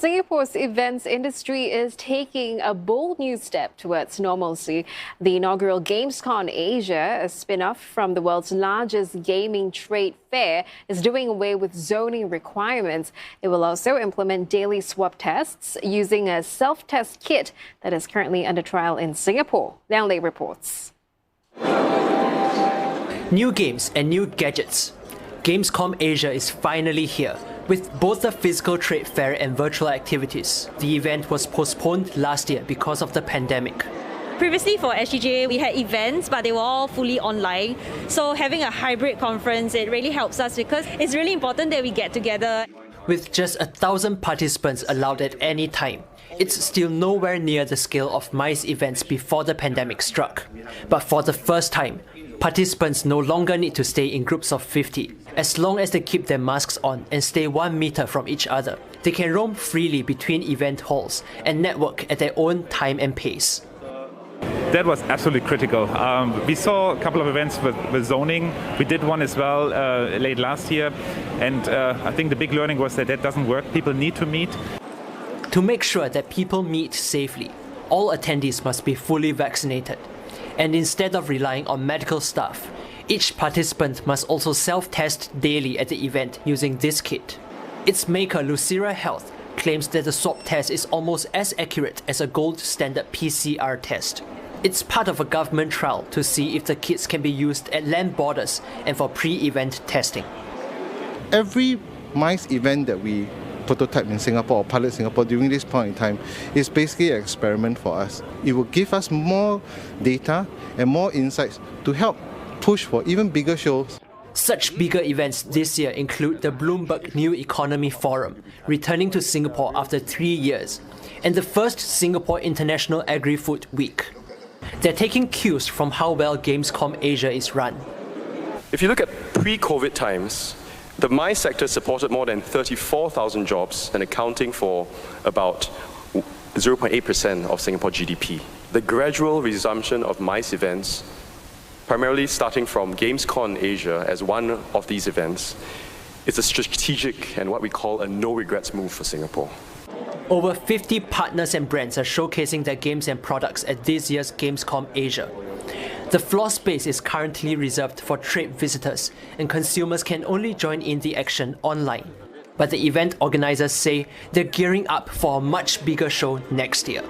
Singapore's events industry is taking a bold new step towards normalcy. The inaugural Gamescom Asia, a spin-off from the world's largest gaming trade fair, is doing away with zoning requirements. It will also implement daily swab tests using a self-test kit that is currently under trial in Singapore. Liang Lei reports. New games and new gadgets. Gamescom Asia is finally here. With both the physical trade fair and virtual activities, the event was postponed last year because of the pandemic. Previously for SGJ, we had events, but they were all fully online. So having a hybrid conference, it really helps us because it's really important that we get together. With just 1,000 participants allowed at any time, it's still nowhere near the scale of MICE events before the pandemic struck. But for the first time, participants no longer need to stay in groups of 50. As long as they keep their masks on and stay 1 meter from each other, they can roam freely between event halls and network at their own time and pace. That was absolutely critical. We saw a couple of events with zoning. We did one as well late last year. And I think the big learning was that doesn't work. People need to meet. To make sure that people meet safely, all attendees must be fully vaccinated. And instead of relying on medical staff, each participant must also self-test daily at the event using this kit. Its maker, Lucira Health, claims that the swab test is almost as accurate as a gold standard PCR test. It's part of a government trial to see if the kits can be used at land borders and for pre-event testing. Every MICE event that we prototype in Singapore or pilot Singapore during this point in time is basically an experiment for us. It will give us more data and more insights to help push for even bigger shows. Such bigger events this year include the Bloomberg New Economy Forum, returning to Singapore after 3 years, and the first Singapore International Agri-Food Week. They're taking cues from how well Gamescom Asia is run. If you look at pre-COVID times, the MICE sector supported more than 34,000 jobs and accounting for about 0.8% of Singapore GDP. The gradual resumption of MICE events, primarily starting from Gamescom Asia as one of these events, is a strategic and what we call a no-regrets move for Singapore. Over 50 partners and brands are showcasing their games and products at this year's Gamescom Asia. The floor space is currently reserved for trade visitors, and consumers can only join in the action online. But the event organizers say they're gearing up for a much bigger show next year.